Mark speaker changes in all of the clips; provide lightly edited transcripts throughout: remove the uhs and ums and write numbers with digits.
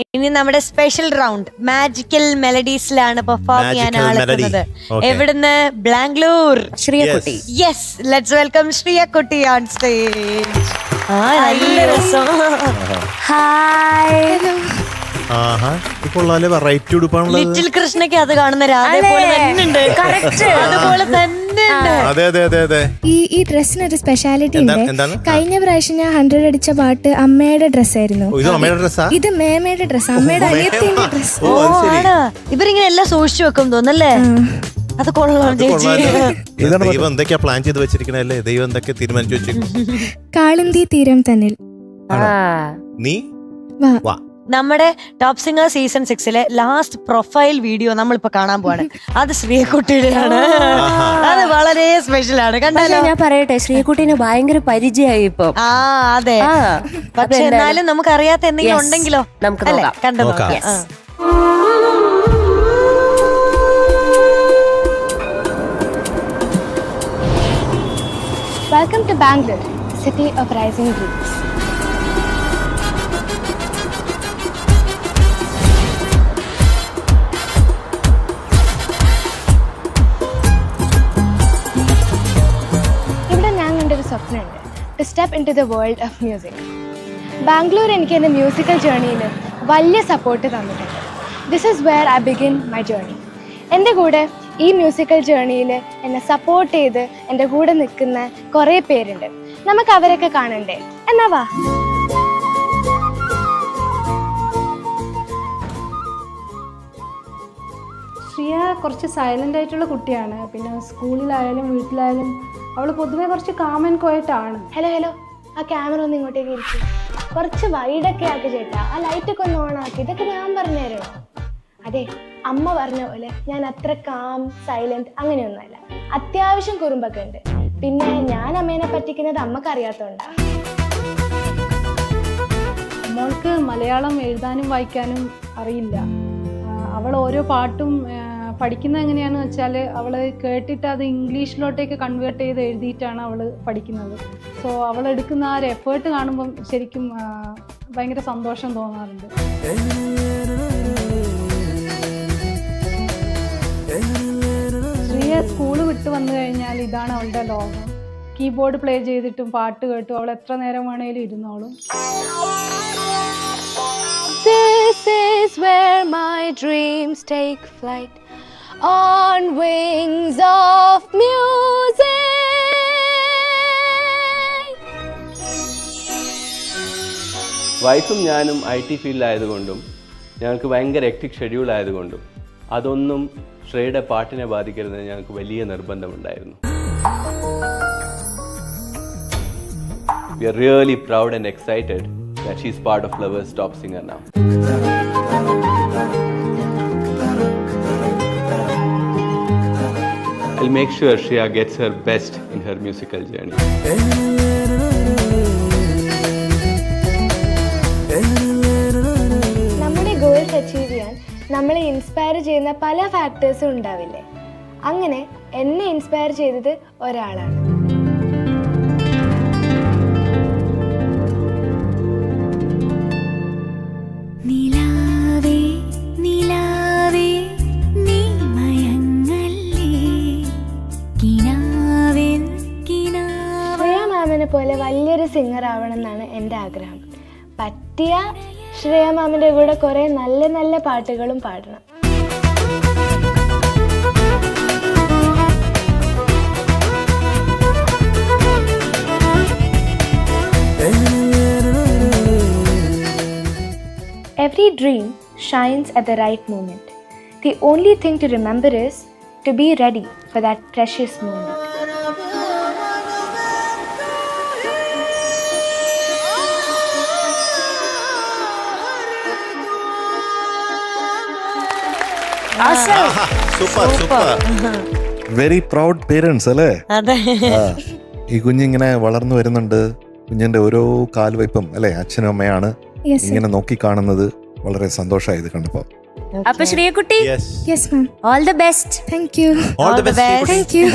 Speaker 1: ഇനി നമ്മുടെ special round magical മെലഡീസിലാണ് പെർഫോം ചെയ്യാൻ ആളെത്തുന്നത്. എവിടുന്ന്? Bangalore.
Speaker 2: Sreyakutty.
Speaker 1: Yes, let's welcome Sreyakutty on stage. നല്ല രസം.
Speaker 2: ഹായ്.
Speaker 1: ലിറ്റിൽ കൃഷ്ണയ്ക്ക് അത് കാണുന്ന രാധയെ പോലെ തന്നെ ഉണ്ട്. അതുപോലെ തന്നെ
Speaker 3: ഈ ഡ്രസ്സിനൊരു സ്പെഷ്യാലിറ്റി ഉണ്ട്. കഴിഞ്ഞ പ്രാവശ്യം ഞാൻ 100 അടിച്ച പാട്ട് അമ്മയുടെ ഡ്രസ്സായിരുന്നു. ഇത് മേമയുടെ ഡ്രസ്, അമ്മയുടെ അനിയത്തിന്റെ ഡ്രസ്.
Speaker 1: ഇവരിങ്ങനെ എല്ലാം സൂക്ഷിച്ചു വെക്കും തോന്നല്ലേ? അത് കൊള്ളാം ചേച്ചി.
Speaker 4: ദൈവം എന്തൊക്കെയാ പ്ലാൻ ചെയ്ത് വെച്ചിരിക്കണല്ലേ? ദൈവം എന്തൊക്കെ തീരുമാനിച്ചു വെച്ചിരിക്കുന്നു.
Speaker 3: കാളിന്തി തീരം തന്നിൽ.
Speaker 4: നീ വാ.
Speaker 1: നമ്മുടെ top singer season 6 last profile video നമ്മളിപ്പോ കാണാൻ പോവാണ്. അത് ശ്രീകുട്ടിയുടെയാണ്. അത് വളരെ സ്പെഷ്യൽ ആണ്. കണ്ടല്ലോ,
Speaker 2: ഞാൻ പറയട്ടെ, ശ്രീകുട്ടീനെ ഭയങ്കര പരിചയമായി ഇപ്പൊ.
Speaker 1: അതെ. പക്ഷെ എന്നാലും നമുക്ക് അറിയാത്ത എന്തെങ്കിലും ഉണ്ടെങ്കിലോ
Speaker 2: നമുക്ക്
Speaker 1: കണ്ടു നോക്കാം.
Speaker 3: Welcome to Bangalore, city of rising dreams. സ്വപ്നമുണ്ട് to step into the world of music. Bangalore എനിക്ക് എൻ്റെ മ്യൂസിക്കൽ ജേർണിയിൽ വലിയ സപ്പോർട്ട് തന്നിട്ടുണ്ട്. This is where I begin my journey. എൻ്റെ കൂടെ ഈ മ്യൂസിക്കൽ ജേർണിയിൽ എന്നെ സപ്പോർട്ട് ചെയ്ത് എൻ്റെ കൂടെ നിൽക്കുന്ന കുറേ പേരുണ്ട്. നമുക്ക് അവരൊക്കെ കാണണ്ടേ? എന്നാ വാ.
Speaker 5: ശ്രിയ കുറച്ച് സൈലൻ്റ് ആയിട്ടുള്ള കുട്ടിയാണ്. പിന്നെ സ്കൂളിലായാലും വീട്ടിലായാലും അവൾ പൊതുവെ കുറച്ച് കാം ആൻഡ് ക്വയറ്റ് ആണ്.
Speaker 3: ഹലോ, ആ ക്യാമറ ഒന്ന് ഇങ്ങോട്ടേക്ക് ഇരിക്കും. കുറച്ച് വൈഡൊക്കെ ആക്കി ചേട്ടാ, ആ ലൈറ്റൊക്കെ ഒന്ന് ഓൺ ആക്കി. ഇതൊക്കെ ഞാൻ പറഞ്ഞുതരണോ? അതെ, അമ്മ പറഞ്ഞ പോലെ ഞാൻ അത്ര കാം സൈലന്റ് അങ്ങനെയൊന്നുമല്ല. അത്യാവശ്യം കുറുമ്പൊക്കെ ഉണ്ട്. പിന്നെ ഞാൻ അമ്മേനെ പറ്റിക്കുന്നത് അമ്മക്ക് അറിയാത്തോണ്ടാ.
Speaker 5: മോൾക്ക് മലയാളം എഴുതാനും വായിക്കാനും അറിയില്ല. അവൾ ഓരോ പാട്ടും പഠിക്കുന്നത് എങ്ങനെയാണെന്ന് വെച്ചാൽ അവൾ കേട്ടിട്ട് അത് ഇംഗ്ലീഷിലോട്ടേക്ക് കൺവേർട്ട് ചെയ്ത് എഴുതിയിട്ടാണ് അവൾ പഠിക്കുന്നത്. സോ അവൾ എടുക്കുന്ന ആ ഒരു എഫേർട്ട് കാണുമ്പം ശരിക്കും ഭയങ്കര സന്തോഷം തോന്നാറുണ്ട്. ശ്രീയ സ്കൂൾ വിട്ട് വന്നു കഴിഞ്ഞാൽ ഇതാണ് അവളുടെ ലോകം. കീബോർഡ് പ്ലേ ചെയ്തിട്ടും പാട്ട് കേട്ടും അവൾ എത്ര നേരം വേണേലും ഇരുന്നോളും.
Speaker 3: This is where my dreams take flight on wings of music.
Speaker 6: വൈഫും ഞാനും IT ഫീൽഡിലായതുകൊണ്ടും ഞങ്ങൾക്ക് ഭയങ്കര ഹെക്ടിക് ഷെഡ്യൂൾ ആയതുകൊണ്ടും അതൊന്നും ശ്രേയയുടെ പാട്ടിനെ ബാധിക്കരുതെന്ന് ഞങ്ങൾക്ക് വലിയ നിർബന്ധമുണ്ടായിരുന്നു. We are really proud and excited that she's part of Flowers Top Singer now. I'll make sure Shreya gets her best in her musical journey.
Speaker 3: നമ്മുടെ ഗോൾസ് അച്ചീവ് ചെയ്യാൻ നമ്മളെ ഇൻസ്പയർ ചെയ്യുന്ന പല ഫാക്ടേഴ്സും ഉണ്ടാവില്ലേ? അങ്ങനെ എന്നെ ഇൻസ്പയർ ചെയ്തത് ഒരാളാണ്. പോലെ വലിയൊരു സിംഗർ ആവണം എന്നാണ് എൻ്റെ ആഗ്രഹം. പറ്റിയ ശ്രേയ മാമിൻ്റെ കൂടെ കുറേ നല്ല നല്ല പാട്ടുകളും പാടണം. Every dream shines at the right moment. The only thing to remember is to be ready for that precious moment.
Speaker 4: Very proud parents അല്ലേ? ഈ കുഞ്ഞിങ്ങനെ വളർന്നു വരുന്നുണ്ട്. കുഞ്ഞിന്റെ ഓരോ കാൽവയ്പും അല്ലെ അച്ഛനും അമ്മയാണ് ഇങ്ങനെ നോക്കി കാണുന്നത്. വളരെ സന്തോഷമായത് കണ്ടപ്പോ.
Speaker 2: അപ്പൊ Sreekutty,
Speaker 3: yes ma'am,
Speaker 2: all the best.
Speaker 3: Thank you.
Speaker 4: All the best.
Speaker 3: Thank you.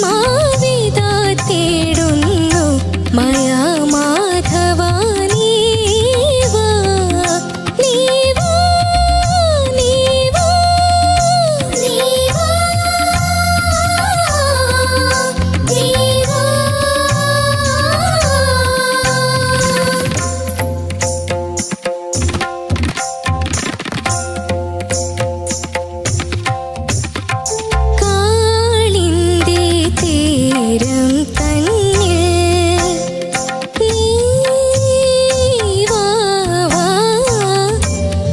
Speaker 7: മാവിത തേടുന്നു മായാമാധവ നീവാ നീവാ നീവാ നീവാ നീവാ കാളിന്തി തീരം തന്നിൽ നീവാ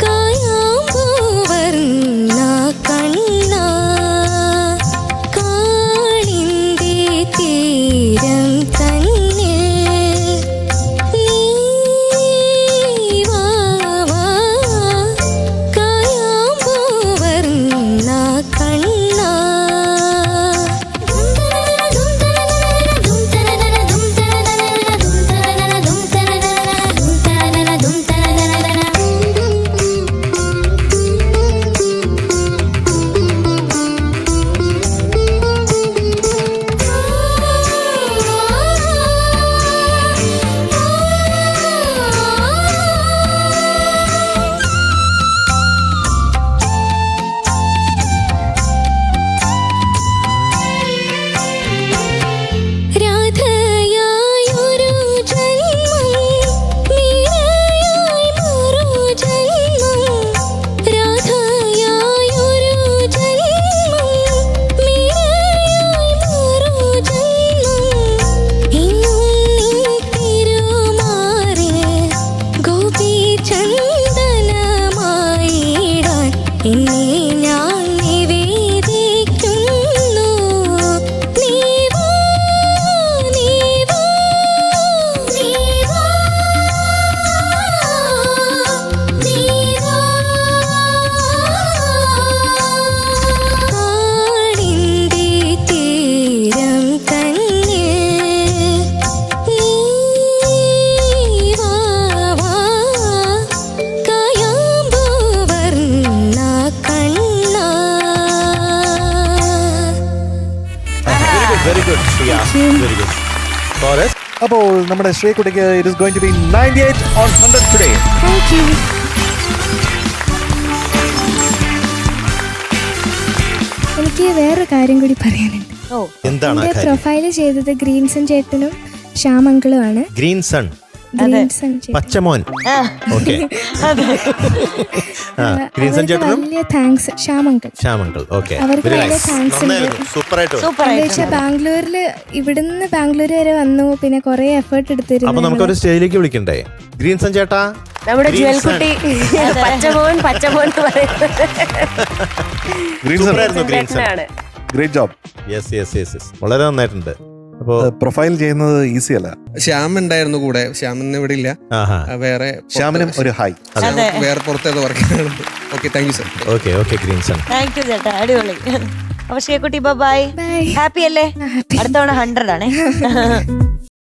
Speaker 7: കായാമ്പൂവർണ്ണ കണ്ണ കാളിന്തി തീരം തന്നിൽ നീവാ കായാമ്പൂവർണ്ണ കണ്ണ രാധയായൊരു ജന്മം മീരയായി മറു ജന്മം രാധയായൊരു ജന്മം മീരയായി മറു ജന്മം ഇന്നും തിരുമാറിൽ ഗോപി ചന്ദനമായിടാൻ എന്നെ ഞാൻ നിവേദിക്കുന്നു നീവാ നീവാ നീവാ നീവാ കാളിന്തി തീരം തന്നിൽ നീവാ കായാമ്പൂവർണ്ണ കണ്ണ
Speaker 8: very good Shriya very good forest
Speaker 4: അപ്പോൾ നമ്മുടെ ശ്രീകുട്ടിക്ക് it is going to be 98 on 100 today.
Speaker 3: Thank you. എനിക്ക് വേറൊരു കാര്യം കൂടി പറയാനുണ്ട്.
Speaker 1: ഓ
Speaker 8: എന്താണ് ആ
Speaker 3: എൻ്റെ
Speaker 8: കാര്യം
Speaker 3: പ്രൊഫൈൽ ചെയ്തത് ഗ്രീൻസൺ ചേട്ടനും ശ്യാമങ്കിളുമാണ്.
Speaker 8: ഗ്രീൻ സൺ
Speaker 3: ഗ്രീൻസൺ ചേട്ടൻ.
Speaker 8: പച്ചമോൻ
Speaker 1: ആ,
Speaker 8: ഓക്കെ ഗ്രീൻ സൺ
Speaker 3: അവർക്ക്
Speaker 8: ചേട്ടനും
Speaker 3: വലിയ താങ്ക്സ് ശ്യാമങ്കിൾ.
Speaker 8: ശ്യാമങ്കിൾ ഓക്കെ
Speaker 3: അവർക്ക്
Speaker 8: വെരി
Speaker 3: വലിയ
Speaker 8: നൈസ്
Speaker 3: thanks ഉണ്ട്.
Speaker 8: നന്നായിരുന്നു സൂപ്പർ ആയിട്ട്
Speaker 1: സൂപ്പർ
Speaker 3: എന്താ
Speaker 1: ആയിട്ട്
Speaker 3: വെച്ചാൽ ബാംഗ്ലൂരിൽ ഇവിടുന്ന് ബാംഗ്ലൂർ വരെ വന്നു, പിന്നെ കുറെ എഫേർട്ട്
Speaker 8: അപ്പൊ
Speaker 3: എടുത്തിരുന്നു.
Speaker 8: നമുക്കൊരു സ്റ്റേജിലേക്ക് വിളിക്കണ്ടേ ഗ്രീൻ സൺ ചേട്ടാ
Speaker 2: നമ്മുടെ
Speaker 8: Green
Speaker 2: ജുവൽ
Speaker 8: sun.
Speaker 2: കുട്ടി പച്ചമോൻ പച്ചമോൻ എന്ന് പറയുന്നത്
Speaker 8: സൂപ്പർ ആയിരുന്നു ഗ്രീൻ സൺ
Speaker 2: ചേട്ടനാണ്.
Speaker 4: Great job.
Speaker 8: Yes yes yes yes വളരെ നന്നായിട്ടുണ്ട് അപ്പോ
Speaker 4: പ്രൊഫൈൽ ചെയ്യുന്നത് ഈസി അല്ല.
Speaker 9: ശ്യാം ഉണ്ടായിരുന്നു കൂടെ. ശ്യാം ഇന്ന് ഇവിടെ ഇല്ല.
Speaker 8: ആഹാ
Speaker 9: വേറെ
Speaker 4: ശ്യാമിനും ഒരു ഹായ്.
Speaker 9: ശ്യാം വേറെ പുറത്തേത് work. Okay thank you sir.
Speaker 8: Okay okay green sun
Speaker 1: thank you ചേട്ടാ, അടിപൊളി. അപ്പൊ ശ്രീകുട്ടി ബൈ.
Speaker 3: Bye.
Speaker 1: ഹാപ്പി അല്ലേ?
Speaker 3: Happy.
Speaker 1: അടുത്ത തവണ 100 ആണേ.